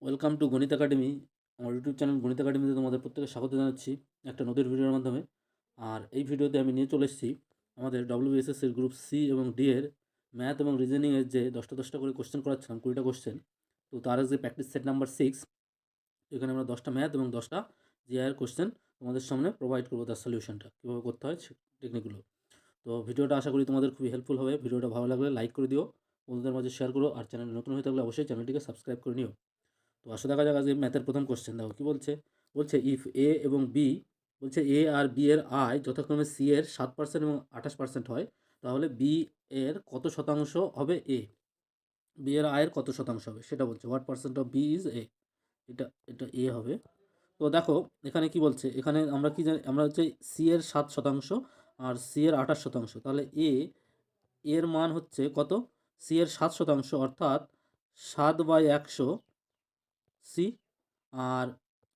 Welcome to গণিত academy. আমার YouTube channel গণিত একাডেমিতে তোমাদের প্রত্যেকে স্বাগত জানাচ্ছি একটা নতুন ভিডিওর মাধ্যমে। আর এই ভিডিওতে আমি নিয়ে চলে এসেছি আমাদের ডব্লিউবিএসএসসির গ্রুপ সি এবং ডি এর ম্যাথ এবং রিজনিংয়ের যে 10টা করে কোশ্চেন করাচ্ছিলাম, 20টা কোশ্চেন। তো তার যে প্র্যাকটিস সেট নাম্বার 6, এখানে আমরা 10টা ম্যাথ এবং 10টা জিআইয়ের কোশ্চেন তোমাদের সামনে প্রোভাইড করবো, তার সলিউশনটা কীভাবে করতে হয় টেকনিকগুলো। তো ভিডিওটা আশা করি তোমাদের খুবই হেল্পফুল হবে। ভিডিওটা ভালো লাগলে লাইক করে দিও, বন্ধুদের মাঝে শেয়ার করো, আর চ্যানেল নতুন হয়ে থাকলে অবশ্যই চ্যানেলটিকে সাবস্ক্রাইব করে নিও। তো আসলে দেখা যাক আজকে ম্যাথের প্রথম কোশ্চেন। দেখো কি বলছে। বলছে ইফ এ এবং বি, বলছে এ আর বি এর আয় যথাক্রমে সি এর 7% এবং 28% হয়, তাহলে বি এর কত শতাংশ হবে এ। বি এর আয়ের কত শতাংশ হবে সেটা বলছে। What percent of B is A. এটা এটা এ হবে। তো দেখো এখানে কি বলছে, এখানে আমরা কি জানি, আমরা হচ্ছে সি এর 7% আর সি এর 28%, তাহলে এর মান হচ্ছে কত, সি এর 7%, অর্থাৎ 7/100 সি, আর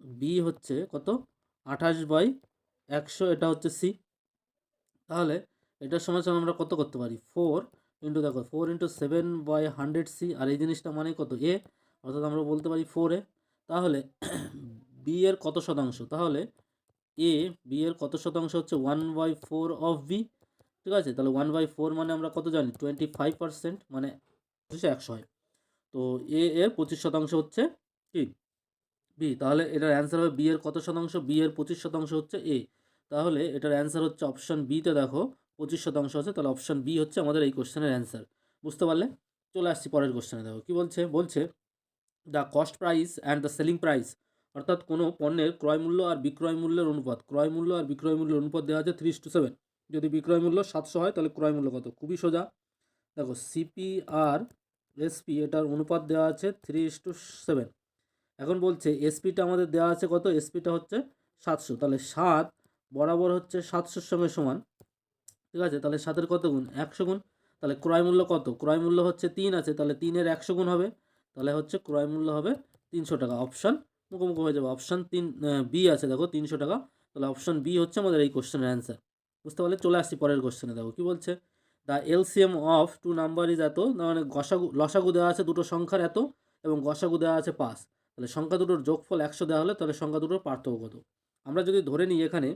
বি হচ্ছে কত, 28/100, এটা হচ্ছে সি। তাহলে এটার সমান আমরা কত করতে পারি, 4 দেখো 4 × 7/100 সি, আর এই জিনিসটা মানে কত এ, অর্থাৎ আমরা বলতে পারি 4 এ। তাহলে বি এর কত শতাংশ, তাহলে বি এর কত শতাংশ হচ্ছে 1/4 অফ বি। ঠিক আছে, তাহলে 1/4 মানে আমরা কত জানি, 25%, মানে 100 হয়। তো এর 25% হচ্ছে কি, বি। তাহলে এটার অ্যান্সার হবে বি এর কত শতাংশ, বি এর 25% হচ্ছে এ। তাহলে এটার অ্যান্সার হচ্ছে অপশান বিতে, দেখো 25% আছে, তাহলে অপশান বি হচ্ছে আমাদের এই কোশ্চেনের অ্যান্সার। বুঝতে পারলে? চলে আসছি পরের কোশ্চেনে। দেখো কি বলছে। বলছে the cost price and the selling price, অর্থাৎ কোনো পণ্যের ক্রয় মূল্য আর বিক্রয় মূল্যের অনুপাত, ক্রয় মূল্য আর বিক্রয় মূল্যের অনুপাত দেওয়া আছে 3:7। যদি বিক্রয় মূল্য 700 হয় তাহলে ক্রয় মূল্য কত, খুবই সোজা। দেখো সিপি আর এসপি, এটার অনুপাত দেওয়া আছে 3:7। এখন বলছে এসপিটা আমাদের দেওয়া আছে কত, এসপিটা হচ্ছে 700, তাহলে 7 বরাবর হচ্ছে 700-র সঙ্গে সমান। ঠিক আছে, তাহলে 7-এর কত গুণ, 100 গুণ। তাহলে ক্রয় মূল্য কত, ক্রয় মূল্য হচ্ছে 3 আছে, তাহলে 3-এর 100 গুণ হবে, তাহলে হচ্ছে ক্রয় মূল্য হবে 300 টাকা। অপশান মুখোমুখি হয়ে যাবে, অপশান বি আছে দেখো 300 টাকা, তাহলে অপশান বি হচ্ছে আমাদের এই কোশ্চেনের অ্যান্সার। বুঝতে পারলে? চলে আসছি পরের কোশ্চেনে। দেখো কি বলছে। The LCM of two number is এত, মানে লসাগু দেওয়া আছে দুটো সংখ্যার এত, এবং গসাগু দেওয়া আছে 5। তাহলে সংখ্যা দুটোর যোগফল 100 দেওয়া হলে তাহলে সংখ্যা দুটোর পার্থক্য কত। আমরা যদি ধরে নিই এখানে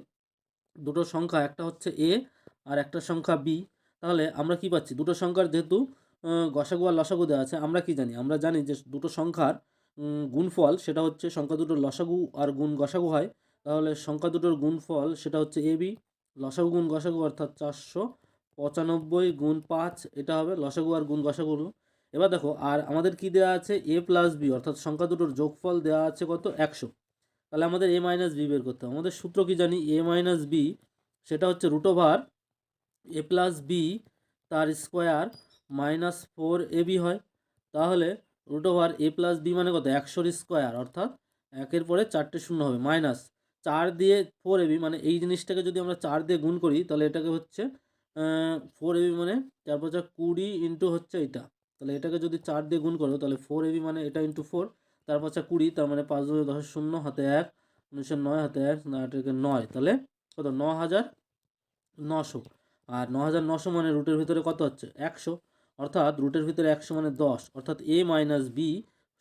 দুটো সংখ্যা, একটা হচ্ছে এ আর একটা সংখ্যা বি, তাহলে আমরা কি পাচ্ছি, দুটো সংখ্যার যেহেতু গসাগু আর লসাগু দেওয়া আছে, আমরা কি জানি, আমরা জানি যে দুটো সংখ্যার গুণফল সেটা হচ্ছে সংখ্যা দুটোর লসাগু আর গুণ গসাগু হয়। তাহলে সংখ্যা দুটোর গুণফল সেটা হচ্ছে এ বি, লসাগু গুণ গসাগু অর্থাৎ 495 গুণ 5, এটা হবে লসাগু আর গুণ গসাগু। এবার দেখো আর আমাদের কি দেওয়া আছে, এ প্লাস বি, অর্থাৎ সংখ্যা দুটোর যোগফল দেওয়া আছে কত, 100। তাহলে আমাদের এ মাইনাস বি বের করতে হবে। আমাদের সূত্র কি জানি, এ মাইনাস বি সেটা হচ্ছে √, এ প্লাস বি তার স্কোয়ার -4ab হয়। তাহলে √, এ প্লাস বি মানে কত, 100-র স্কোয়ার, অর্থাৎ 1-এর পরে 4টে শূন্য হবে, মাইনাস 4 দিয়ে 4ab, মানে এই জিনিসটাকে যদি আমরা 4 দিয়ে গুণ করি তাহলে এটাকে হচ্ছে 4ab, মানে 4×5 = 20 ইন্টু হচ্ছে এটা। তাহলে এটাকে যদি 4 দিয়ে গুণ করো তাহলে 4ab, মানে এটা ইন্টু 4, 4×5 = 20, তার মানে 5 × 10 = 0, হাতে 1, 9 হাতে 1, 9, তাহলে কত, 9,900। আর 9,900 মানে রুটের ভিতরে কত হচ্ছে, 100, অর্থাৎ রুটের ভিতরে 100 মানে 10, অর্থাৎ এ মাইনাস বি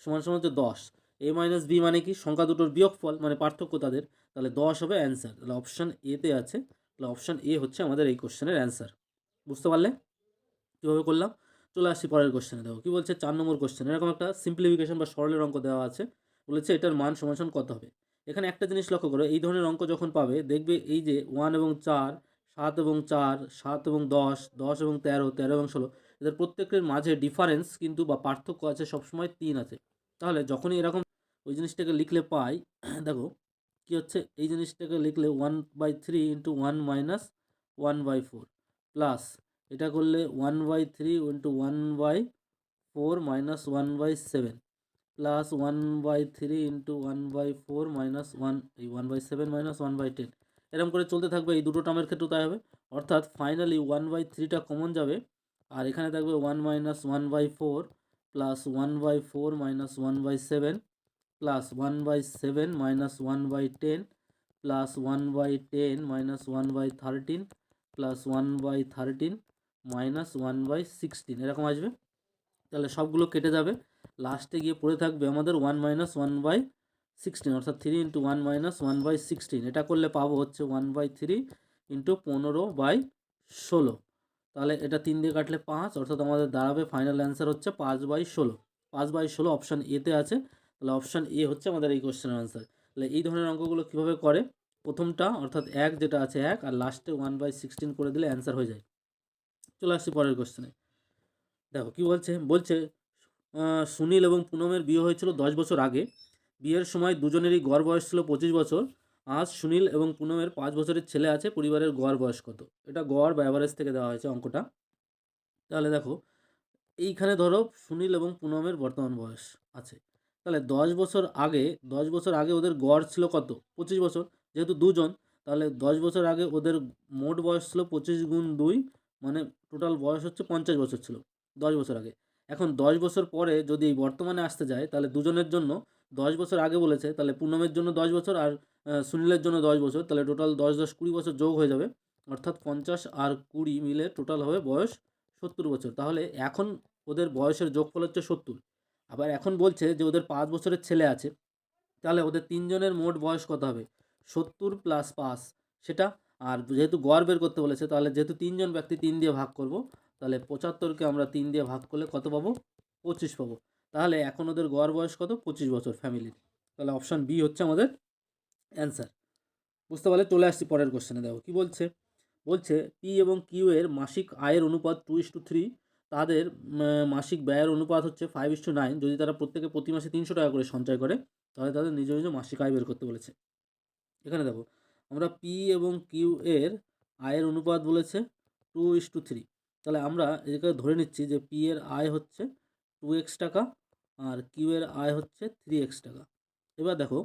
সমান সমান হচ্ছে 10। এ মাইনাস বি মানে কি, সংখ্যা দুটোর বিয়োগফল, মানে পার্থক্য তাদের, তাহলে 10 হবে অ্যান্সার। তাহলে অপশান এতে আছে, তাহলে অপশান এ হচ্ছে আমাদের এই কোশ্চেনের অ্যান্সার। বুঝতে পারলে কীভাবে করলাম? চলে আসছি পরের কোশ্চেনে। দেখো কী বলছে, 4 নম্বর কোশ্চেন। এরকম একটা সিম্পলিফিকেশন বা সরলের অঙ্ক দেওয়া আছে, বলেছে এটার মান সমান কত হবে। এখানে একটা জিনিস লক্ষ্য করো, এই ধরনের অঙ্ক যখন পাবে দেখবে এই যে 1 এবং 4, 7 এবং 4, 7 এবং 10, 10 এবং 13, 13 এবং 16, এদের প্রত্যেকের মাঝে ডিফারেন্স কিন্তু বা পার্থক্য আছে সবসময় 3 আছে। তাহলে যখনই এরকম ওই জিনিসটাকে লিখলে পাই, দেখো কি হচ্ছে, এই জিনিসটাকে লিখলে 1/3 × 1 - 1/4 প্লাস এটা করলে 1/3 × 1/4 - 1/7 প্লাস 1/3 × 1/4 - 1, এই 1/7 - 1/10, এরকম করে চলতে থাকবে। এই দুটো টার্মের ক্ষেত্রেও তাই হবে, অর্থাৎ ফাইনালি 1/3টা কমন যাবে, আর এখানে থাকবে 1 - 1/4 প্লাস 1/4 - 1/7 প্লাস 1/7 - 1/10 প্লাস 1/10 - 1/13 প্লাস 1/13 - 1/16, এরকম আসবে। তাহলে সবগুলো কেটে যাবে, লাস্টে গিয়ে পড়ে থাকবে আমাদের 1 - 1/16, অর্থাৎ 3 × 1 - 1/16। এটা করলে পাবো হচ্ছে 1/3 × 15/16। তাহলে এটা 3 দিয়ে কাটলে 5, অর্থাৎ আমাদের দাঁড়াবে ফাইনাল অ্যান্সার হচ্ছে 5/16। 5/16 অপশান এতে আছে। তাহলে অপশান এ হচ্ছে আমাদের এই কোশ্চেনের আনসার। তাহলে এই ধরনের অঙ্কগুলো কীভাবে করে, প্রথমটা অর্থাৎ 1 যেটা আছে 1, আর লাস্টে 1/16 করে দিলে অ্যান্সার হয়ে যায়। চলে আসছি পরের কোশ্চেনে। দেখো কি বলছে, সুনীল এবং পুনমের বিয়ে হয়েছিল 10 বছর আগে। বিয়ের সময় দুজনেরই গড় বয়স ছিল 25 বছর। আজ সুনীল এবং পুনমের 5 বছরের ছেলে আছে, পরিবারের গড় বয়স কত? এটা গড় বা অ্যাভারেজ থেকে দেওয়া হয়েছে অঙ্কটা। তাহলে দেখো এইখানে ধরো সুনীল এবং পুনমের বর্তমান বয়স আছে। তাহলে 10 বছর আগে ওদের গড় ছিল কত? 25 বছর। যেহেতু দুজন, তাহলে 10 বছর আগে ওদের মোট বয়স ছিল 25 × 2, মানে টোটাল বয়স হচ্ছে 50 বছর ছিল 10 বছর আগে। এখন 10 বছর পরে যদি এই বর্তমানে আসতে যায়, তাহলে দুজনের জন্য 10 বছর আগে বলেছে, তাহলে পুনমের জন্য 10 বছর আর সুনীলের জন্য 10 বছর, তাহলে টোটাল 10 10 20 বছর যোগ হয়ে যাবে, অর্থাৎ 50 আর 20 মিলে টোটাল হবে বয়স 70 বছর। তাহলে এখন ওদের বয়সের যোগফল হচ্ছে 70। আবার এখন বলছে যে ওদের 5 বছরের ছেলে আছে, তাহলে ওদের তিনজনের মোট বয়স কত হবে? 70 + 5 সেটা। আর যেহেতু গড় বের করতে বলেছে, তাহলে যেহেতু তিনজন ব্যক্তি 3 দিয়ে ভাগ করব, তাহলে 75কে আমরা 3 দিয়ে ভাগ করলে কত পাবো? 25 পাবো। তাহলে এখন ওদের গড় বয়স কত? 25 বছর ফ্যামিলির। তাহলে অপশান বি হচ্ছে আমাদের অ্যান্সার। বুঝতে পারলে চলে আসছি পরের কোশ্চেনে। দেখো কি বলছে, পি এবং কিউ এর মাসিক আয়ের অনুপাত 2:3, তাদের মাসিক ব্যয়ের অনুপাত হচ্ছে 5:9। যদি তারা প্রত্যেকে প্রতি মাসে 300 টাকা করে সঞ্চয় করে, তাহলে তাদের নিজ নিজ মাসিক আয় বের করতে বলেছে। এখানে দেখো আমরা পি এবং কিউ এর আয়ের অনুপাত বলেছে 2:3। তাহলে আমরা এটাকে ধরে নিচ্ছি যে পি এর আয় হচ্ছে 2x টাকা আর কিউ এর আয় হচ্ছে 3x টাকা। এবার দেখো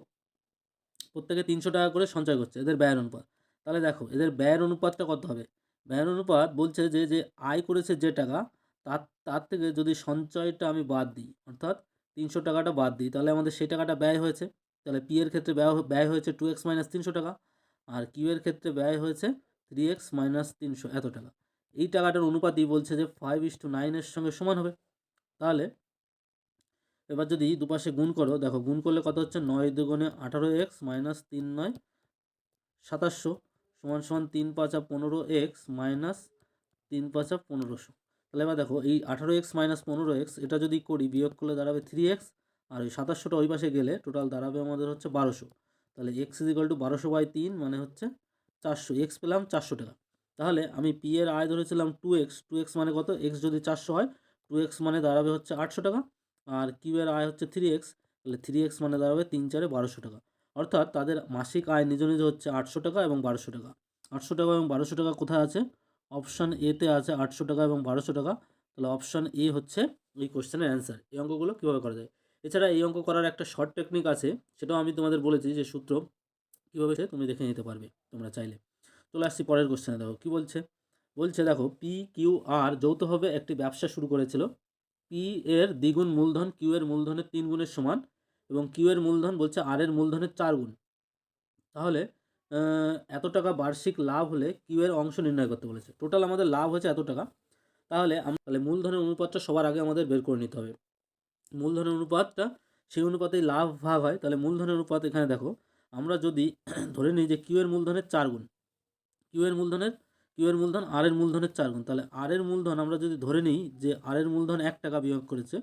প্রত্যেকে 300 টাকা করে সঞ্চয় করছে, এদের ব্যয়ের অনুপাত। তাহলে দেখো এদের ব্যয়ের অনুপাতটা কত হবে? ব্যয়ের অনুপাত বলছে যে যে আয় করেছে যে টাকা, তার তার থেকে যদি সঞ্চয়টা আমি বাদ দিই, অর্থাৎ 300 টাকাটা বাদ দিই, তাহলে আমাদের সেই টাকাটা ব্যয় হয়েছে। তাহলে পি এর ক্ষেত্রে ব্যয় হয়েছে 2x - 300 টাকা, আর কিউ এর ক্ষেত্রে ব্যয় হয়েছে 3x - 300 এত টাকা। এই টাকাটার অনুপাতই বলছে যে 5:9 এর সঙ্গে সমান হবে। তাহলে এবার যদি দুপাশে গুণ করো, দেখো গুণ করলে কত হচ্ছে? 9 দুগুণে 18x - 3 9 2700 সমান 3 5 15x - 3 5 1500। তাহলে এবার দেখো এই 18x - 15x এটা যদি করি, বিয়োগ করলে দাঁড়াবে 3x, আর ওই 2700টা ওই পাশে গেলে টোটাল দাঁড়াবে আমাদের হচ্ছে 1200। তাহলে x = 1200/3 মানে হচ্ছে 400। x পেলাম 400 টাকা। তাহলে আমি পি এর আয় ধরেছিলাম 2x, 2x মানে কত? x যদি 400 হয়, 2x মানে দাঁড়াবে হচ্ছে 800 টাকা। আর কিউ এর আয় হচ্ছে 3x, তাহলে 3x মানে দাঁড়াবে 3 4 1200 টাকা। অর্থাৎ তাদের মাসিক আয় নিজ নিজ হচ্ছে 800 টাকা এবং 1200 টাকা। 800 টাকা এবং 1200 টাকা কোথায় আছে? অপশান এতে আছে 800 টাকা এবং 1200 টাকা। তাহলে অপশান এ হচ্ছে এই কোশ্চেনের অ্যান্সার। এই অঙ্কগুলো কীভাবে করা যায়? এছাড়া এই অঙ্ক করার একটা শর্ট টেকনিক আছে, সেটাও আমি তোমাদের বলেছি, যে সূত্র কীভাবে সে তুমি দেখে নিতে পারবে তোমরা চাইলে। চলে আসছি পরের কোশ্চেনে। দেখো কি বলছে দেখো পি কিউ আর যৌথভাবে একটি ব্যবসা শুরু করেছিল। পি এর দ্বিগুণ মূলধন কিউ এর মূলধনের 3 গুণের সমান, এবং কিউ এর মূলধন বলছে আর এর মূলধনের 4 গুণ। তাহলে এত টাকা বার্ষিক লাভ হলে কিউ এর অংশ নির্ণয় করতে বলেছে। টোটাল আমাদের লাভ হচ্ছে এত টাকা। তাহলে মূলধনের অনুপাতটা সবার আগে আমাদের বের করে নিতে হবে। মূলধনের অনুপাতটা সেই অনুপাতেই লাভ ভাগ হয়। তাহলে মূলধনের অনুপাত এখানে দেখো, আমরা যদি ধরে নিই যে কিউ এর মূলধনের 4 গুণ, কিউ এর মূলধন আর এর মূলধনের 4 গুণ, তাহলে আর এর মূলধন আমরা যদি ধরে নিই যে আর এর মূলধন 1 টাকা বিয়োগ করেছে,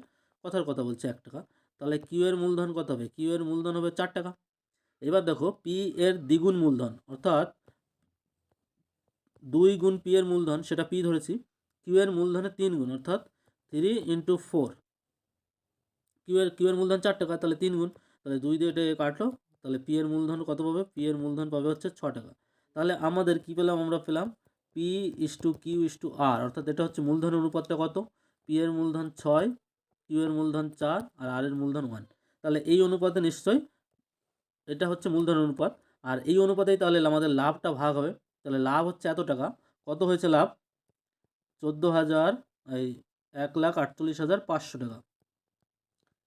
কথার কথা বলছে 1 টাকা, তাহলে কিউ এর মূলধন কত হবে? কিউ এর মূলধন হবে 4 টাকা। এবার দেখো পি এর দ্বিগুণ মূলধন, অর্থাৎ 2 গুণ পি এর মূলধন, সেটা পি ধরেছি। কিউ এর মূলধনের 3 গুণ, অর্থাৎ 3 × 4। কিউ এর মূলধন 4 টাকা, তাহলে 3 গুণ, তাহলে 2 দিয়ে এটা কাটলো, তাহলে পি এর মূলধন কত পাবে? পি এর মূলধন পাবে হচ্ছে 6 টাকা। তাহলে আমাদের কি পেলাম? আমরা পেলাম P/Q/R, অর্থাৎ এটা হচ্ছে মূলধনের অনুপাতটা কত? পি এর মূলধন 6, কিউ এর মূলধন 4 আর আর এর মূলধন 1। তাহলে এই অনুপাতে নিশ্চয়ই এটা হচ্ছে মূলধন অনুপাত, আর এই অনুপাতেই তাহলে আমাদের লাভটা ভাগ হবে। তাহলে লাভ হচ্ছে এত টাকা। কত হয়েছে লাভ? 1,48,500 টাকা,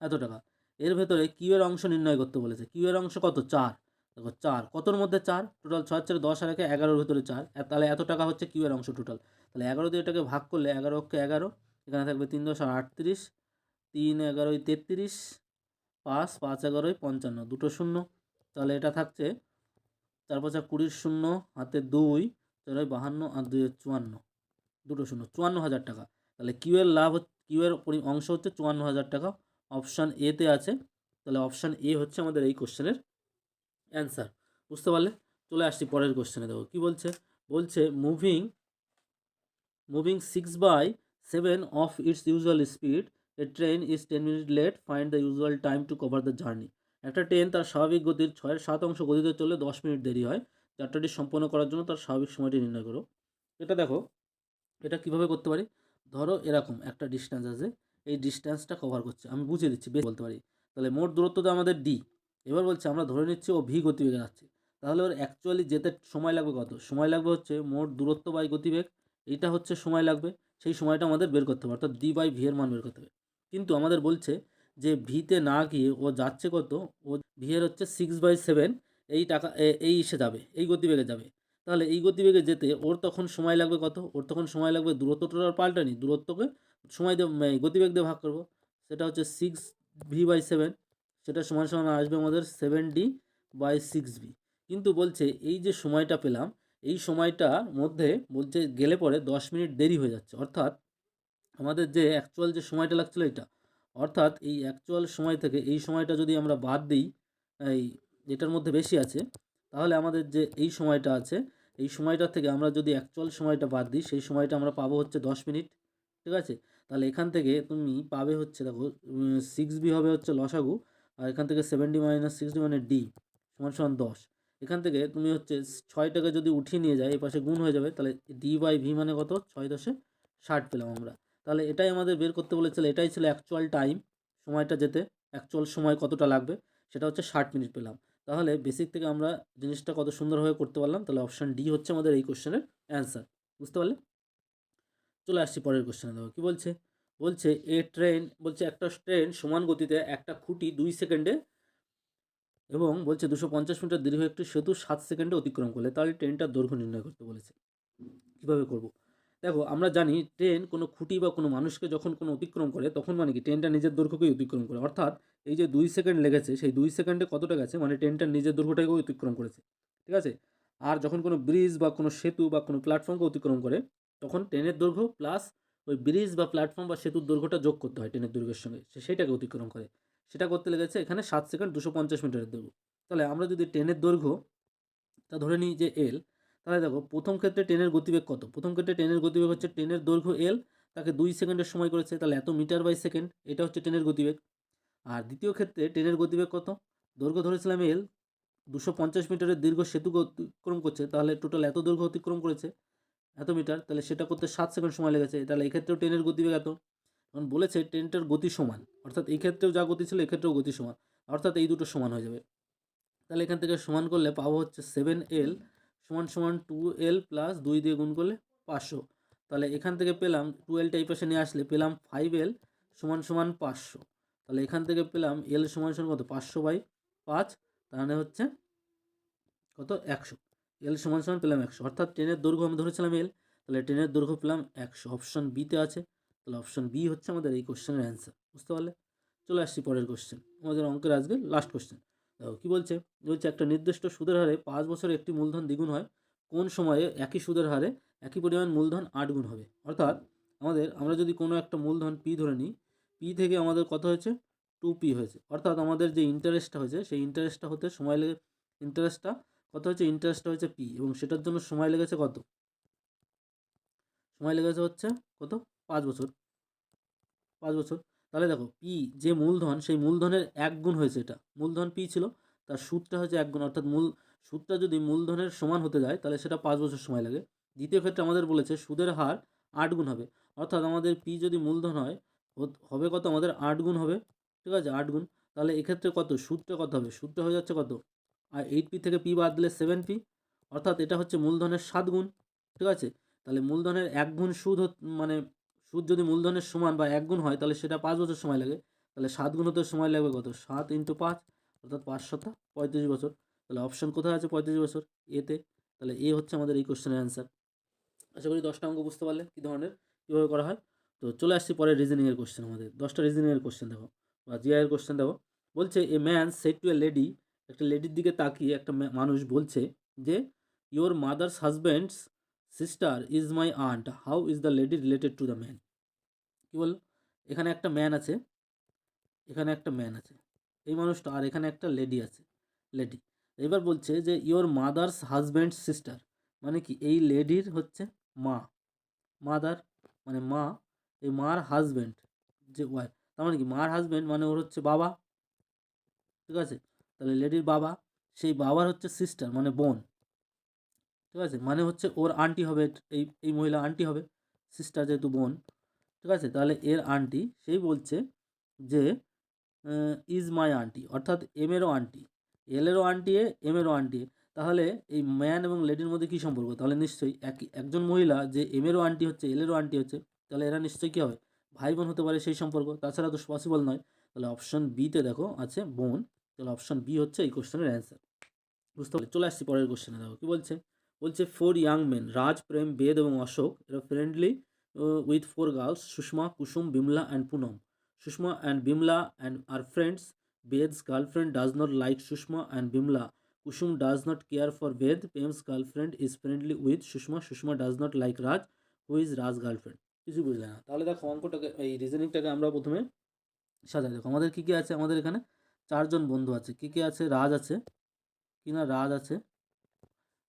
এত টাকা। এর ভেতরে কিউ এর অংশ নির্ণয় করতে বলেছে। কিউ এর অংশ কত? 4। দেখো 4 কতর মধ্যে 4? টোটাল 6 4 10 আর 11 ভেতরে 4, তাহলে এত টাকা হচ্ছে কিউ এর অংশ টোটাল। তাহলে 11 দিয়ে এটাকে ভাগ করলে 11 অক্ষে 11, এখানে থাকবে 3 10 38, 3 11 33, 5 5 11 55, দুটো শূন্য, তাহলে এটা থাকছে 4 5 20 শূন্য, হাতে 2, 4 52 আর 2 54, দুটো শূন্য, 54,000 টাকা। তাহলে কিউ এর লাভ, কিউ এর অংশ হচ্ছে 54,000 টাকা, অপশান এতে আছে। তাহলে অপশান এ হচ্ছে আমাদের এই কোশ্চেনের অ্যান্সার। বুঝতে পারলে? চলে আসছি পরের কোশ্চেনে। দেখো কি বলছে, বলছে moving 6/7 of its usual speed, a train is 10 minutes late, find the usual time to cover the journey. একটা ট্রেন তার স্বাভাবিক গতির 6/7 গতিতে চললে 10 মিনিট দেরি হয়, যাত্রাটি সম্পন্ন করার জন্য তার স্বাভাবিক সময়টি নির্ণয় করো। এটা দেখো, এটা কিভাবে করতে পারি, ধরো এরকম একটা ডিস্টেন্স আছে, এই ডিস্টেন্সটা কভার করছে, আমি বুঝিয়ে দিচ্ছি, বেশ বলতে পারি। তাহলে মোট দূরত্বটা আমাদের ডি। এবার বলছে আমরা ধরে নিচ্ছি ও ভি গতিবেগে যাচ্ছে, তাহলে ওর অ্যাকচুয়ালি যেতে সময় লাগবে কত, সময় লাগবে হচ্ছে মোট দূরত্ব বাই গতিবেগ, এইটা হচ্ছে সময় লাগবে, সেই সময়টা আমাদের বের করতে হবে, অর্থাৎ ডি বাই ভি এর মান বের করতে হবে। কিন্তু আমাদের বলছে যে ভিতে না গিয়ে ও যাচ্ছে কত, ও ভি এর হচ্ছে 6/7 এই টাকা এই এসে যাবে, এই গতিবেগে যাবে। তাহলে এই গতিবেগে যেতে ওর তখন সময় লাগবে কত, ওর তখন সময় লাগবে, দূরত্বটা আর পাল্টানি, দূরত্বকে সময় দিয়ে গতিবেগ দিয়ে ভাগ করবো, সেটা হচ্ছে 6v/7, সেটা সমান সমান আসবে আমাদের 7d/6v। কিন্তু বলছে এই যে সময়টা পেলাম, এই সময়টার মধ্যে বলছে গেলে পরে 10 মিনিট দেরি হয়ে যাচ্ছে, অর্থাৎ আমাদের যে অ্যাকচুয়াল যে সময়টা লাগছিলো এটা, অর্থাৎ এই অ্যাকচুয়াল সময় থেকে এই সময়টা যদি আমরা বাদ দিই, এই এটার মধ্যে বেশি আছে, তাহলে আমাদের যে এই সময়টা আছে, এই সময়টা থেকে আমরা যদি অ্যাকচুয়াল সময়টা বাদ দিই, সেই সময়টা আমরা পাবো হচ্ছে 10 মিনিট। ঠিক আছে? তাহলে এখান থেকে তুমি পাবে হচ্ছে, দেখো 6b হবে হচ্ছে লসাগু, আর এখান থেকে 70 - 60 মানে ডি সমান সমান 10। এখান থেকে তুমি হচ্ছে 6টাকে যদি উঠিয়ে নিয়ে যায়, এই পাশে গুণ হয়ে যাবে, তাহলে d/v মানে কত, 6×10=60 পেলাম আমরা। তাহলে এটাই আমাদের বের করতে বলেছিল, এটাই ছিল অ্যাকচুয়াল টাইম, সময়টা যেতে অ্যাকচুয়াল সময় কতটা লাগবে, সেটা হচ্ছে 60 মিনিট পেলাম। তাহলে বেসিক থেকে আমরা জিনিসটা কত সুন্দরভাবে করতে পারলাম। তাহলে অপশান ডি হচ্ছে আমাদের এই কোশ্চেনের অ্যান্সার। বুঝতে পারলে? চলে আসছি পরের কোশ্চেনে। দেখো কি বলছে, বলছে বলছে একটা ট্রেন সমান গতিতে একটা খুঁটি 2 সেকেন্ডে এবং বলছে 250 মিটার দীর্ঘ একটি সেতু 7 সেকেন্ডে অতিক্রম করলে তাহলে ট্রেনটার দৈর্ঘ্য নির্ণয় করতে বলেছে। কীভাবে করব? দেখো আমরা জানি ট্রেন কোনো খুঁটি বা কোনো মানুষকে যখন কোনো অতিক্রম করে, তখন মানে কি ট্রেনটা নিজের দৈর্ঘ্যকেই অতিক্রম করে, অর্থাৎ এই যে 2 সেকেন্ড লেগেছে, সেই 2 সেকেন্ডে কতটা গেছে, মানে ট্রেনটার নিজের দৈর্ঘ্যটাকেও অতিক্রম করেছে। ঠিক আছে? আর যখন কোনো ব্রিজ বা কোনো সেতু বা কোনো প্ল্যাটফর্মকে অতিক্রম করে, তখন ট্রেনের দৈর্ঘ্য প্লাস ওই ব্রিজ বা প্ল্যাটফর্ম বা সেতুর দৈর্ঘ্যটা যোগ করতে হয় ট্রেনের দৈর্ঘ্যের সঙ্গে, সেইটাকে অতিক্রম করে। সেটা করতে লেগেছে এখানে 7 সেকেন্ড 250 মিটারের দৈর্ঘ্য। তাহলে আমরা যদি ট্রেনের দৈর্ঘ্যটা ধরে নিই যে এল, তাহলে দেখো প্রথম ক্ষেত্রে ট্রেনের গতিবেগ কত, প্রথম ক্ষেত্রে ট্রেনের গতিবেগ হচ্ছে ট্রেনের দৈর্ঘ্য এল, তাকে 2 সেকেন্ডের সময় করেছে, তাহলে এত মিটার/সেকেন্ড, এটা হচ্ছে ট্রেনের গতিবেগ। আর দ্বিতীয় ক্ষেত্রে ট্রেনের গতিবেগ কত, দৈর্ঘ্য ধরেছিলাম এল, 250 মিটারের দীর্ঘ সেতুকে অতিক্রম করছে, তাহলে টোটাল এত দৈর্ঘ্য অতিক্রম করেছে, এত মিটার, তাহলে সেটা করতে 7 সেকেন্ড সময় লেগেছে, তাহলে এক্ষেত্রেও ট্রেনের গতিবেগ এত। এখন বলেছে ট্রেনটার গতি সমান, অর্থাৎ এই ক্ষেত্রেও যা গতি ছিল এক্ষেত্রেও গতি সমান, অর্থাৎ এই দুটো সমান হয়ে যাবে। তাহলে এখান থেকে সমান করলে পাবো হচ্ছে 7l সমান সমান 2l প্লাস 2 দিয়ে গুণ করলে 500। তাহলে এখান থেকে পেলাম 2lটা এই পাশে নিয়ে আসলে পেলাম 5l সমান সমান 500। তাহলে এখান থেকে পেলাম l সমান সমান কত, 500/5, তাহলে হচ্ছে কত, 100। l সমান সমান পেলাম 100, অর্থাৎ ট্রেনের দৈর্ঘ্য আমি ধরেছিলাম l, তাহলে ট্রেনের দৈর্ঘ্য পেলাম 100, অপশন বিতে আছে। তাহলে অপশন বি হচ্ছে আমাদের এই কোশ্চেনের অ্যান্সার। বুঝতে পারলে? চলে আসছি পরের কোশ্চেন, আমাদের অঙ্কের আজকে লাস্ট কোশ্চেন। দেখো কী বলছে, বলছে একটা নির্দিষ্ট সুদের হারে 5 বছরে একটি মূলধন দ্বিগুণ হয়, কোন সময়ে একই সুদের হারে একই পরিমাণ মূলধন 8 গুণ হবে। অর্থাৎ আমরা যদি কোনো একটা মূলধন পি ধরে নিই, পি থেকে আমাদের কত হয়েছে, 2p হয়েছে, অর্থাৎ আমাদের যে ইন্টারেস্টটা হয়েছে সেই ইন্টারেস্টটা হতে সময় লেগে, ইন্টারেস্টটা কত হচ্ছে, ইন্টারেস্টটা হচ্ছে পি, এবং সেটার জন্য সময় লেগেছে কত, সময় লেগেছে হচ্ছে কত, 5 বছর, 5 বছর। তাহলে দেখো পি যে মূলধন, সেই মূলধনের 1 গুণ হয়েছে, এটা মূলধন পি ছিল, তার সুদটা হচ্ছে 1 গুণ, অর্থাৎ সুদটা যদি মূলধনের সমান হতে যায় তাহলে সেটা 5 বছর সময় লাগে। দ্বিতীয় ক্ষেত্রে আমাদের বলেছে সুদের হার 8 গুণ হবে, অর্থাৎ আমাদের পি যদি মূলধন হয় হবে কত, আমাদের 8 গুণ হবে। ঠিক আছে, 8 গুণ। তাহলে এক্ষেত্রে কত, সুদটা কত হবে, সুদটা হয়ে যাচ্ছে কত, আর 8p থেকে p বাদ দিলে 7p, অর্থাৎ এটা হচ্ছে মূলধনের 7 গুণ। ঠিক আছে, তাহলে মূলধনের 1 গুণ সুদ মানে সুদ যদি মূলধনের সমান বা 1 গুণ হয় তাহলে সেটা 5 বছর সময় লাগে। তাহলে 7 গুণ হতে সময় লাগবে কত, 7 × 5, অর্থাৎ 5 × 7 35 বছর। তাহলে অপশন কোথায় আছে, 35 বছর, এতে। তাহলে এ হচ্ছে আমাদের এই কোশ্চেনের অ্যান্সার। আশা করি 10টা অঙ্ক বুঝতে পারলে কী ধরনের, কীভাবে করা হয়। তো চলে আসছি পরে রিজনিংয়ের কোশ্চেন, আমাদের 10টা রিজনিংয়ের কোশ্চেন দেখো বা জিআই এর কোশ্চেন দেখো। বলছে a man said to a lady, একটা লেডির দিকে তাকিয়ে একটা মানুষ বলছে যে your mother's husband's sister is my aunt, how is the lady related to the man. কী বল, এখানে একটা ম্যান আছে, এখানে একটা ম্যান আছে এই মানুষটা, আর এখানে একটা লেডি আছে, লেডি। এবার বলছে যে ইয়োর মাদার্স হাজব্যান্ড সিস্টার, মানে কি এই লেডির হচ্ছে মা, মাদার মানে মা, এই মার হাজব্যান্ড যে ওয়াইফ, তার মানে কি মার হাজব্যান্ড মানে ওর হচ্ছে বাবা, ঠিক আছে। তাহলে লেডির বাবা, সেই বাবার হচ্ছে সিস্টার মানে বোন, ঠিক আছে, মানে হচ্ছে ওর আন্টি হবে, এই এই মহিলা আন্টি হবে, সিস্টার যেহেতু বোন, ঠিক আছে। তাহলে এর আন্টি সেই বলছে যে ইজ মাই আন্টি, অর্থাৎ এম এরও আন্টি, এলেরও আন্টি এ, এম এরও আন্টি এ। তাহলে এই ম্যান এবং লেডির মধ্যে কী সম্পর্ক, তাহলে নিশ্চয়ই একজন মহিলা যে এম এরও আন্টি হচ্ছে, এলেরও আন্টি হচ্ছে, তাহলে এরা নিশ্চয়ই কী হবে, ভাই বোন হতে পারে সেই সম্পর্ক, তাছাড়া তো পসিবল নয়। তাহলে অপশন বিতে দেখো আছে বোন, তাহলে অপশন বি হচ্ছে এই কোশ্চেনের অ্যান্সার। বুঝতে পারলে, চলে আসছি পরের কোশ্চেনে দেখো কী বলছে। বলছে 4 ইয়াং মেন রাজ, প্রেম, বেদ এবং অশোক এরা friendly with 4 girls Sushma, Kusum, Bimla and Poonam. Sushma and Bimla and are friends. Ved's girlfriend does not like Sushma and Bimla. Kusum does not care for Ved. Prem's girlfriend is friendly with Sushma. Sushma does not like Raj, who is Raj's girlfriend. কিছু বুঝলে না, তাহলে দেখো অঙ্কটাকে এই রিজনিংটাকে আমরা প্রথমে সাজাই। দেখো আমাদের কী কী আছে, আমাদের এখানে 4জন বন্ধু আছে, কী কী আছে, রাজ আছে কি না, রাজ আছে,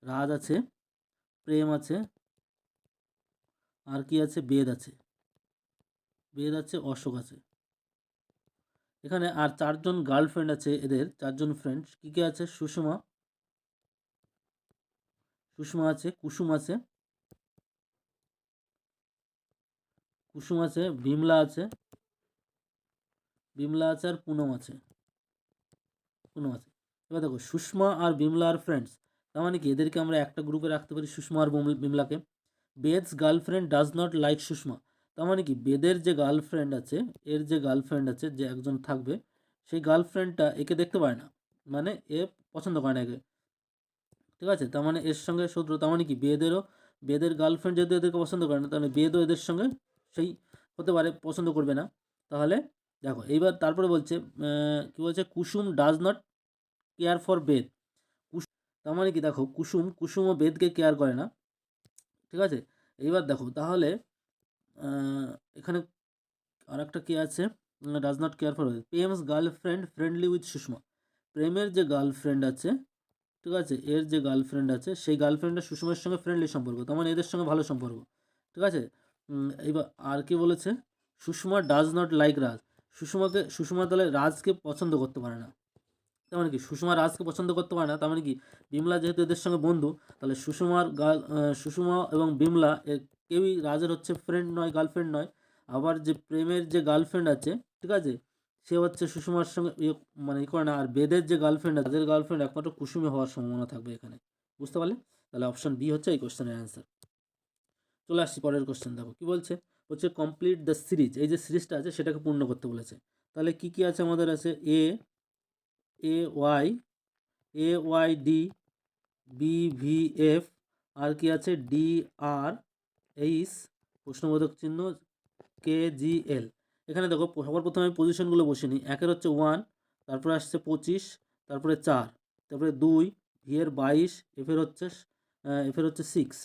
রাজ আছে, প্রেম আছে, আর কি আছে, বেদ আছে, বেদ আছে, অশোক আছে এখানে, আর 4জন গার্লফ্রেন্ড আছে, এদের 4জন ফ্রেন্ড কী কী আছে, সুষমা, সুষমা আছে, কুসুম আছে, কুসুম আছে, বিমলা আছে, বিমলা আছে, আর পুনম আছে, পুনম আছে। এবার দেখো সুষমা আর বিমলা আর ফ্রেন্ডস, তার মানে কি এদেরকে আমরা একটা গ্রুপে রাখতে পারি, সুষমা আর বিমলাকে। Ved's girlfriend does not like Sushma, তার মানে কি বেদের যে গার্লফ্রেন্ড আছে, এর যে গার্লফ্রেন্ড আছে, যে একজন থাকবে, সেই গার্লফ্রেন্ডটা একে দেখতে পারে না, মানে এ পছন্দ করে না একে, ঠিক আছে। তার মানে এর সঙ্গে শত্রু, তার মানে কি বেদেরও, বেদের গার্লফ্রেন্ড যেহেতু এদেরকে পছন্দ করে না, তাহলে বেদও এদের সঙ্গে সেই হতে পারে, পছন্দ করবে না। তাহলে দেখো এইবার তারপরে বলছে কী বলছে, কুসুম ডাজ নট কেয়ার ফর বেদ, তার মানে কি দেখো কুসুম ও বেদকে কেয়ার করে না, ঠিক আছে। এইবার দেখো তাহলে এখানে আর একটা কি আছে, does not care for Veda. Prem's girlfriend friendly with Sushma, প্রেমের যে গার্লফ্রেন্ড আছে, ঠিক আছে, এর যে গার্লফ্রেন্ড আছে সেই গার্লফ্রেন্ডের সুষমার সঙ্গে ফ্রেন্ডলি সম্পর্ক, তার মানে এদের সঙ্গে ভালো সম্পর্ক, ঠিক আছে। এইবার আর কি বলেছে, সুষমা ডাজ নট লাইক রাজ, সুষমা তাহলে রাজকে পছন্দ করতে পারে না, তার মানে কি সুষমা রাজকে পছন্দ করতে পারে না, তার মানে কি বিমলা যেহেতু এদের সঙ্গে বন্ধু, তাহলে সুষমা এবং বিমলা কেউই রাজের হচ্ছে ফ্রেন্ড নয়, গার্লফ্রেন্ড নয়। আবার যে প্রেমের যে গার্লফ্রেন্ড আছে, ঠিক আছে, সে হচ্ছে সুষমার সঙ্গে মানে করে না। আর বেদের যে গার্লফ্রেন্ড আছে, তাদের গার্লফ্রেন্ড একমাত্র কুসুমে হওয়ার সম্ভাবনা থাকবে এখানে, বুঝতে পারলে। তাহলে অপশন বি হচ্ছে এই কোশ্চেনের অ্যান্সার। চলে আসছি পরের কোশ্চেন, দেখো কি বলছে। বলছে কমপ্লিট দ্য সিরিজ, এই যে সিরিজটা আছে সেটাকে পূর্ণ করতে বলেছে। তাহলে কি কি আছে আমাদের, আছে Y D, B V F, আর কি আছে ডি আর এইচ, প্রশ্নবোধক চিহ্ন কে জি এল। এখানে দেখো সবার প্রথমে আমি পজিশনগুলো বসে নিই। একের হচ্ছে 1, তারপরে আসছে 25, তারপরে 4, তারপরে 2, ভি এর 22, এফের হচ্ছে 6,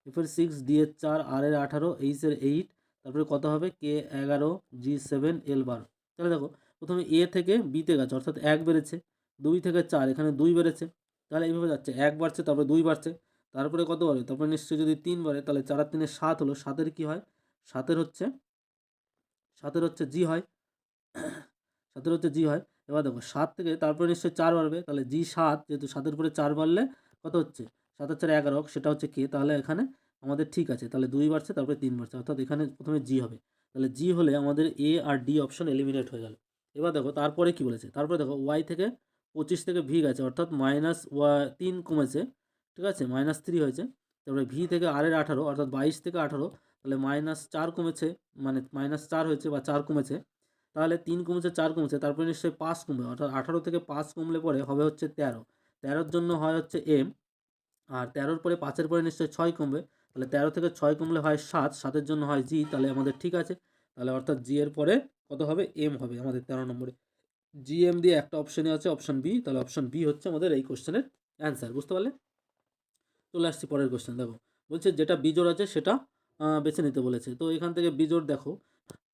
এফের 6, ডি এর 4, আর এর 18, এইচ এর 8, তারপরে কত হবে, কে 11, জি 7, এল 12। তাহলে দেখো প্রথমে এ থেকে বিতে গেছে, অর্থাৎ 1 বেড়েছে, 2 থেকে 4, এখানে 2 বেড়েছে, তাহলে এইভাবে যাচ্ছে, 1 বাড়ছে, তারপরে 2 বাড়ছে, তারপরে কত বাড়ে, তারপরে নিশ্চয়ই যদি 3 বাড়ে, তাহলে 4 আর 3 7 হলো, 7-এর কী হয়, 7-এর হচ্ছে জি হয়, 7-এর হচ্ছে জি হয়। এবার দেখো 7 থেকে তারপরে নিশ্চয়ই 4 বাড়বে, তাহলে জি 7, যেহেতু 7-এর উপরে 4 বাড়লে কত হচ্ছে, 7 আর 4 11, সেটা হচ্ছে কে, তাহলে এখানে আমাদের ঠিক আছে, তাহলে 2 বাড়ছে, তারপরে 3 বাড়ছে, অর্থাৎ এখানে প্রথমে জি হবে। তাহলে জি হলে আমাদের এ আর ডি অপশন এলিমিনেট হয়ে গেল। এবার দেখো তারপরে কি বলেছে, তারপরে দেখো ওয়াই থেকে 25 থেকে ভি গেছে, অর্থাৎ -3 কমেছে, ঠিক আছে, -3 হয়েছে। তারপরে ভি থেকে আর এর 18, অর্থাৎ 22 থেকে 18, তাহলে -4 কমেছে, মানে -4 হয়েছে বা 4 কমেছে, তাহলে 3 কমেছে, 4 কমেছে, তারপরে নিশ্চয়ই 5 কমবে, অর্থাৎ 18 থেকে 5 কমলে পরে হবে হচ্ছে 13, 13-র জন্য হয় হচ্ছে এম, আর 13-র পরে 5-এর পরে নিশ্চয়ই 6 কমবে, তাহলে 13 থেকে 6 কমলে হয় 7, 7-এর জন্য হয় জি, তাহলে আমাদের ঠিক আছে। তাহলে অর্থাৎ জি এর পরে কত হবে, এম হবে আমাদের 13 নম্বরে। জি এম দিয়ে একটা অপশানে আছে অপশান বি, তাহলে অপশান বি হচ্ছে আমাদের এই কোশ্চেনের অ্যান্সার। বুঝতে পারলে? চলে আসছি পরের কোশ্চেন। দেখো বলছে যেটা বিজোড় আছে সেটা বেছে নিতে বলেছে। তো এখান থেকে বিজোড় দেখো,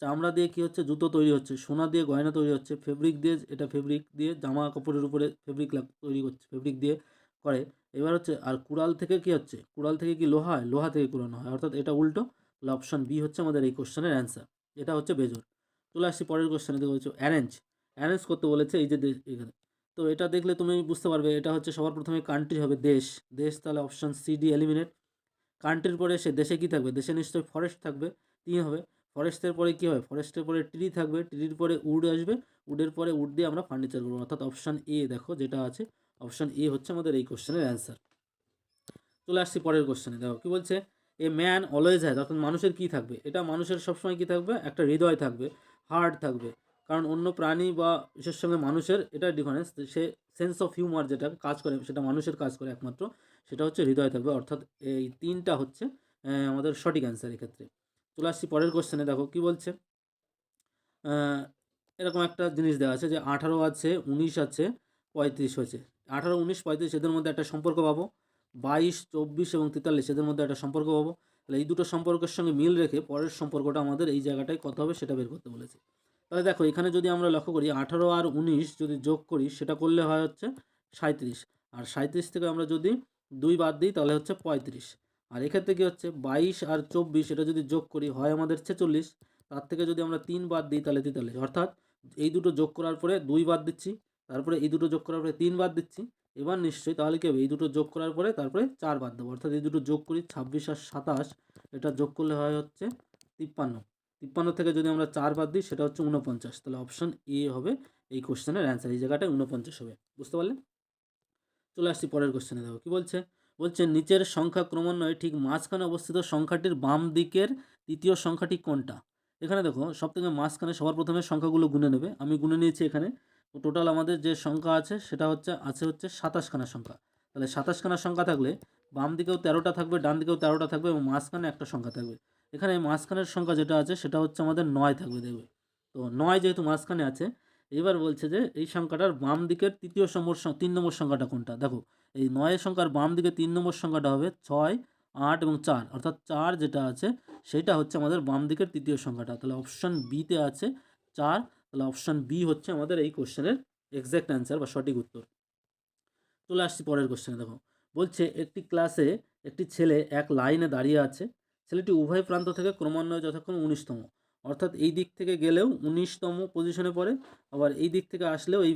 চামড়া দিয়ে কি হচ্ছে, জুতো তৈরি হচ্ছে, সোনা দিয়ে গয়না তৈরি হচ্ছে, ফেব্রিক দিয়ে, এটা ফেব্রিক দিয়ে জামা কাপড়ের উপরে ফেব্রিক তৈরি করছে, ফেব্রিক দিয়ে করে। এবার হচ্ছে আর কুড়াল থেকে কি হচ্ছে, কুড়াল থেকে কি লোহা হয়, লোহা থেকে কুড়ানো হয়, অর্থাৎ এটা উল্টো। তাহলে অপশান বি হচ্ছে আমাদের এই কোশ্চেনের অ্যান্সার। এটা হচ্ছে বেজোড়। চলে আসছি পরের কোশ্চেনে। দেখো বলছো অ্যারেঞ্জ, অ্যারেঞ্জ করতে বলেছে এই যে এখানে। তো এটা দেখলে তুমি বুঝতে পারবে এটা হচ্ছে সবার প্রথমে কান্ট্রি হবে, দেশ। দেশ, তাহলে অপশান সি ডি এলিমিনেট। কান্ট্রির পরে সে দেশে কী থাকবে, দেশে নিশ্চয়ই ফরেস্ট থাকবে, তিন হবে। ফরেস্টের পরে কী হবে, ফরেস্টের পরে ট্রি থাকবে, ট্রির পরে উড আসবে, উডের পরে উড দিয়ে আমরা ফার্নিচার করবো, অর্থাৎ অপশান এ দেখো যেটা আছে, অপশান এ হচ্ছে আমাদের এই কোশ্চেনের অ্যান্সার। চলে আসছি পরের কোশ্চেনে। দেখো কী বলছে, এ ম্যান অলওয়েজ হ্যাজ, অর্থাৎ মানুষের কী থাকবে, এটা মানুষের সবসময় কী থাকবে, একটা হৃদয় থাকবে, হার্ট থাকবে। কারণ অন্য প্রাণী বা বিশের সঙ্গে মানুষের এটা difference, say sense of humour যেটা কাজ করে সেটা মানুষের কাজ করে একমাত্র, সেটা হচ্ছে হৃদয় থাকবে, অর্থাৎ এই তিনটা হচ্ছে আমাদের সঠিক অ্যান্সার এক্ষেত্রে। চলে আসছি পরের কোশ্চেনে। দেখো কী বলছে, এরকম একটা জিনিস দেওয়া আছে যে 18 আছে, 19 আছে, 35 হয়েছে। 18, 19, 35 এদের মধ্যে একটা সম্পর্ক পাবো। 22, 24 এবং 43 এদের মধ্যে একটা সম্পর্ক পাবো। তাহলে এই দুটো সম্পর্কের সঙ্গে মিল রেখে পরের সম্পর্কটা আমাদের এই জায়গাটায় কত হবে সেটা বের করতে বলেছে। তাহলে দেখো এখানে যদি আমরা লক্ষ্য করি 18 আর 19 যদি যোগ করি সেটা করলে হয় হচ্ছে 37, আর 37 থেকে আমরা যদি 2 বাদ দিই তাহলে হচ্ছে 35। আর এক্ষেত্রে কী হচ্ছে 22 আর 24 এটা যদি যোগ করি হয় আমাদের 46, তার থেকে যদি আমরা 3 বাদ দিই তাহলে 43, অর্থাৎ এই দুটো যোগ করার পরে 2 বাদ দিচ্ছি, তারপরে এই দুটো যোগ করার পরে 3 বাদ দিচ্ছি। এবার নিশ্চয়ই তাহলে কী হবে, এই দুটো যোগ করার পরে তারপরে 4 বাদ দেবো, অর্থাৎ এই দুটো যোগ করি 26 আর 27, এটা যোগ করলে হয় হচ্ছে 53। 53 থেকে যদি আমরা 4 বাদ দিই সেটা হচ্ছে 49, তাহলে অপশান এ হবে এই কোশ্চেনের অ্যান্সার, এই জায়গাটায় 49 হবে। বুঝতে পারলে? চলে আসছি পরের কোশ্চেনে। দেখো কী বলছে, বলছে নিচের সংখ্যা ক্রমান্বয়ে ঠিক মাঝখানে অবস্থিত সংখ্যাটির বাম দিকের তৃতীয় সংখ্যাটি কোনটা। এখানে দেখো সবথেকে মাঝখানে সবার প্রথমে সংখ্যাগুলো গুনে নেবে, আমি গুনে নিয়েছি এখানে। টোটাল আমাদের যে সংখ্যা আছে সেটা হচ্ছে 27খানা সংখ্যা। তাহলে 27খানা সংখ্যা থাকলে বাম দিকেও 13টা থাকবে, ডান দিকেও 13টা থাকবে এবং মাঝখানে একটা সংখ্যা থাকবে। এখানে মাঝখানের সংখ্যা যেটা আছে সেটা হচ্ছে আমাদের 9 থাকবে, দেখবে। তো 9 যেহেতু মাঝখানে আছে, এবার বলছে যে এই সংখ্যাটার বাম দিকের তৃতীয় নম্বর 3 নম্বর সংখ্যাটা কোনটা। দেখো এই 9 সংখ্যার বাম দিকে 3 নম্বর সংখ্যাটা হবে 6, 8 এবং 4, অর্থাৎ 4 যেটা আছে সেটা হচ্ছে আমাদের বাম দিকের তৃতীয় সংখ্যাটা। তাহলে অপশান বিতে আছে 4, তাহলে অপশান বি হচ্ছে আমাদের এই কোশ্চেনের এক্স্যাক্ট অ্যান্সার বা সঠিক উত্তর। চলে আসছি পরের কোশ্চেনে। দেখো বলছে একটি ক্লাসে একটি ছেলে এক লাইনে দাঁড়িয়ে আছে, ছেলেটি উভয় প্রান্ত থেকে ক্রমান্বয়ে যথাক্রমে 19তম, অর্থাৎ এই দিক থেকে গেলেও 19তম পজিশনে পড়ে, আবার এই দিক থেকে আসলেও এই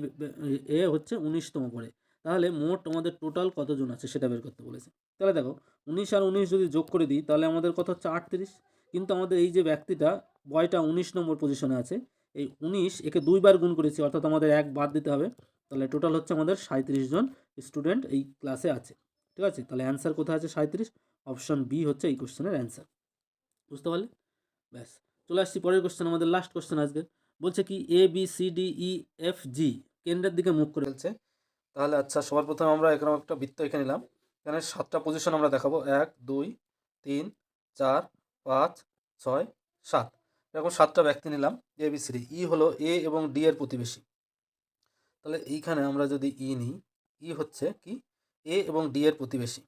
এ হচ্ছে 19তম পড়ে। তাহলে মোট আমাদের টোটাল কতজন আছে সেটা বের করতে বলেছে। তাহলে দেখো 19 আর 19 যদি যোগ করে দিই তাহলে আমাদের কত হচ্ছে 38, কিন্তু আমাদের এই যে ব্যক্তিটা বয়টা 19 নম্বর পজিশনে আছে, এই 19 একে 2 বার গুণ করেছি, অর্থাৎ আমাদের 1 বাদ দিতে হবে। তাহলে টোটাল হচ্ছে আমাদের 37 জন স্টুডেন্ট এই ক্লাসে আছে। ঠিক আছে, তাহলে অ্যান্সার কোথায় আছে 37, অপশন বি হচ্ছে এই কোশ্চেনের অ্যান্সার। বুঝতে পারলে? ব্যাস, চলে আসছি পরের কোশ্চেন, আমাদের লাস্ট কোশ্চেন আজকে। বলছে কি A B C D E F G কেন্দ্রের দিকে মুখ করে ফেলছে। তাহলে আচ্ছা সবার প্রথমে আমরা এখানে একটা বৃত্ত এঁকে নিলাম, এখানে 7টা পজিশন আমরা দেখাবো, 1 2 3 4 5 6 7, এরকম 7টা ব্যক্তি নিলাম এ বি সি ডি। ই হলো এ এবং ডি এর প্রতিবেশী, তাহলে এইখানে আমরা যদি ই নিই, ই হচ্ছে কি এ এবং ডি এর প্রতিবেশী,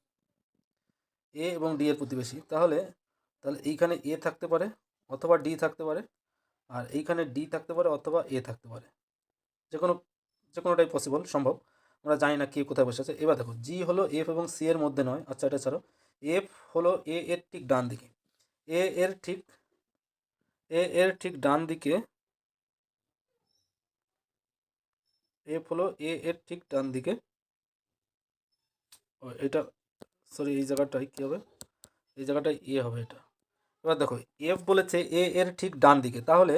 এ এবং ডি এর প্রতিবেশী। তাহলে তাহলে এইখানে এ থাকতে পারে অথবা ডি থাকতে পারে, আর এইখানে ডি থাকতে পারে অথবা এ থাকতে পারে, যে কোনোটাই পসিবল, সম্ভব। আমরা জানি না কে কোথায় বসে আছে। এবার দেখো জি হলো এফ এবং সি এর মধ্যে নয়, আচ্ছা এটা ছাড়ো। এফ হলো এ এর ঠিক ডান দিকে, এ এর ঠিক ডান দিকে, এফ হলো এ এর ঠিক ডান দিকে। এটা সরি, এই জায়গাটায় কী হবে, এই জায়গাটায় এ হবে এটা। এবার দেখো এফ বলেছে এ এর ঠিক ডান দিকে, তাহলে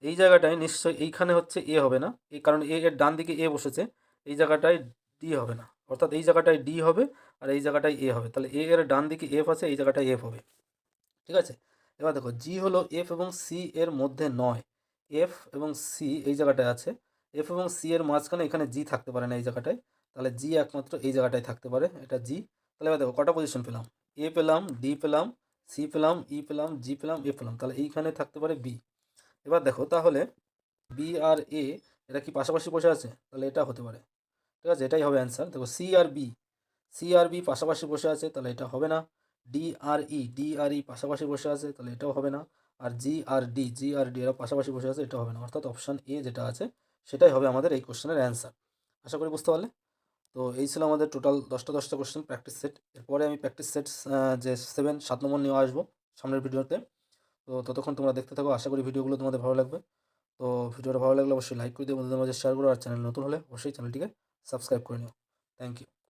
এই জায়গাটায় নিশ্চয়ই এইখানে হচ্ছে এ হবে না, এই কারণ এ এর ডান দিকে এ বসেছে, এই জায়গাটায় ডি হবে না, অর্থাৎ এই জায়গাটায় ডি হবে আর এই জায়গাটায় এ হবে, তাহলে এ এর ডান দিকে এফ আছে, এই জায়গাটায় এফ হবে। ঠিক আছে, এবার দেখো জি হলো এফ এবং সি এর মধ্যে নয়, এফ এবং সি এই জায়গাটায় আছে, এফ এবং সি এর মাঝখানে এখানে জি থাকতে পারে না এই জায়গাটায়, তাহলে জি একমাত্র এই জায়গাটায় থাকতে পারে, এটা জি। তাহলে এবার দেখো কটা পজিশন পেলাম, এ পেলাম, ডি পেলাম, সি পেলাম, ই পেলাম, জি পেলাম, এ পেলাম, তাহলে এইখানে থাকতে পারে বি। এবার দেখো তাহলে বি আর এ এটা কি পাশাপাশি বসে আছে, তাহলে এটা হতে পারে। ঠিক আছে, এটাই হবে অ্যান্সার। দেখো সি আর বি পাশাপাশি বসে আছে, তাহলে এটা হবে না। ডি আর ই পাশাপাশি বসে আছে, তাহলে এটাও হবে না। আর জি আর ডি এরা পাশাপাশি বসে আছে, এটাও হবে না। অর্থাৎ অপশান এ যেটা আছে সেটাই হবে আমাদের এই কোশ্চেনের অ্যান্সার। আশা করি বুঝতে পারলে। তো এই ছিল আমাদের টোটাল 10টা কোশ্চেন প্র্যাকটিস সেট। এরপরে আমি প্র্যাকটিস সেট যে 7 নম্বর নিয়ে আসবো সামনের ভিডিওতে। তো ততক্ষণ তোমরা দেখতে থাকো, আশা করি ভিডিওগুলো তোমাদের ভালো লাগবে। তো ভিডিওটা ভালো লাগলে অবশ্যই লাইক করে দিও, বন্ধুদের মাঝে শেয়ার করো, আর চ্যানেল নতুন হলে অবশ্যই চ্যানেলটিকে সাবস্ক্রাইব করে নিও। Thank you.